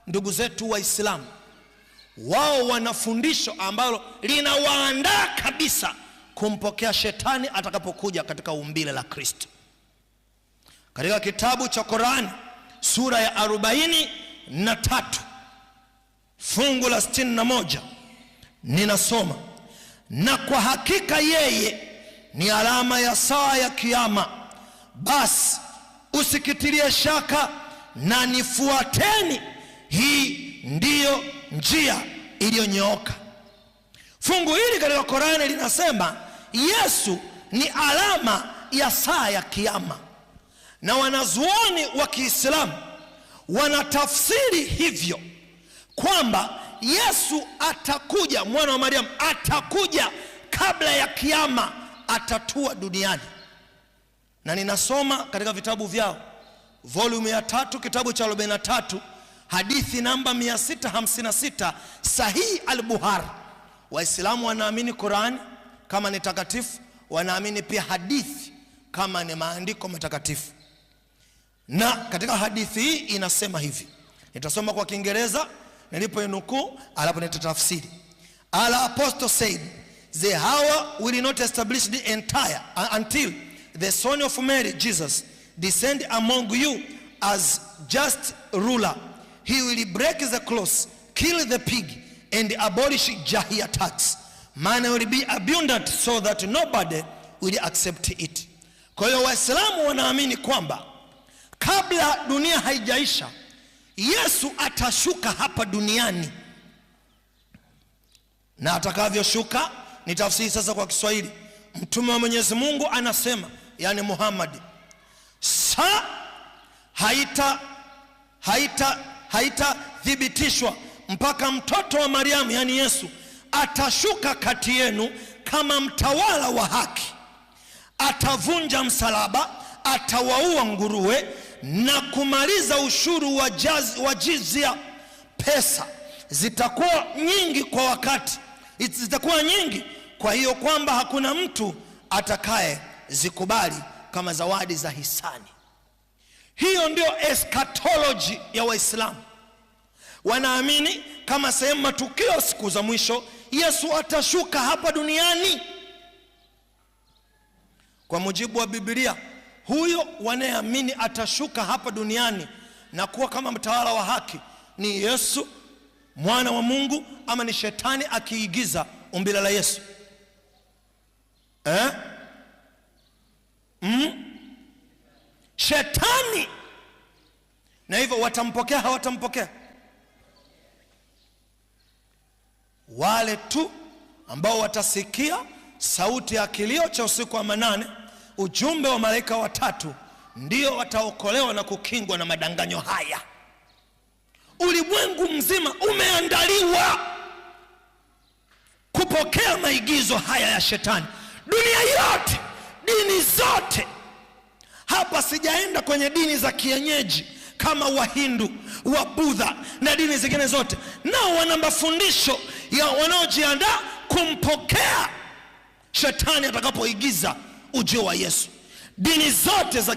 ndugu zetu Waislamu, wao wana fundisho ambalo linawaandaa kabisa kumpokea shetani atakapokuja katika umbile la Kristo. Katika kitabu cha Qur'ani sura ya 43 fungu la 61 ninasoma, na kwa hakika yeye ni alama ya saa ya kiyama, basi usikitilie shaka na nifuateni, hii ndiyo njia iliyonyooka. Fungu hili katika Qur'ani linasema Yesu ni alama ya saa ya kiyama, na wanazuoni wa Kiislamu wanatafsiri hivyo kwamba Yesu atakuja, mwana wa Mariamu atakuja kabla ya kiyama, atatua duniani. Na ninasoma katika vitabu vyao volume ya 3 kitabu cha 43 hadithi namba 656 Sahih al-Bukhari. Waislamu wanaamini Qur'ani kama ni takatifu, wanaamini pia hadithi kama ni maandiko matakatifu. Na katika hadithi hii inasema hivi, nitasoma kwa Kiingereza nilipoinukuu alafu nitatafsiri. Our apostle said, the hour will not establish the entire until the son of Mary, Jesus, descend among you as just ruler. He will break the cross, kill the pig, and abolish Jahia tax. Money will be abundant so that nobody will accept it. Kwa hiyo Waislamu wanaamini kwamba kabla dunia haijaisha, Yesu atashuka hapa duniani, na atakavyoshuka ni tafsiri sasa kwa Kiswahili. Mtume wa Mwenyezi Mungu anasema, yani Muhammad, saa haitathibitishwa mpaka mtoto wa Mariamu, yani Yesu, atashuka kati yenu kama mtawala wa haki. Atavunja msalaba, atawaua nguruwe na kumaliza ushuru wa jizya. Pesa zitakuwa nyingi kwa wakati, zitakuwa nyingi kwa hiyo kwamba hakuna mtu atakaye zikubali kama zawadi za hisani. Hiyo ndio eschatology ya Waislamu. Wanaamini kama sehemu matukio siku za mwisho Yesu atashuka hapa duniani. Kwa mujibu wa Biblia, huyo wanayeamini atashuka hapa duniani na kuwa kama mtawala wa haki ni Yesu mwana wa Mungu, ama ni shetani akiigiza umbile la Yesu? Shetani. Na hivyo watampokea hawatampokea? Wale tu ambao watasikia sauti ya kilio cha usiku wa manane, ujumbe wa malaika watatu, ndio wataokolewa na kukingwa na madanganyo haya. Ulimwengu mzima umeandaliwa kupokea maigizo haya ya shetani. Dunia yote, dini zote. Hapa sijaenda kwenye dini za kienyeji kama Wahindu, Wabudha na dini zingine zote. Nao wana mafundisho ya wanaojiandaa kumpokea shetani atakapoigiza ujio wa Yesu. Dini zote za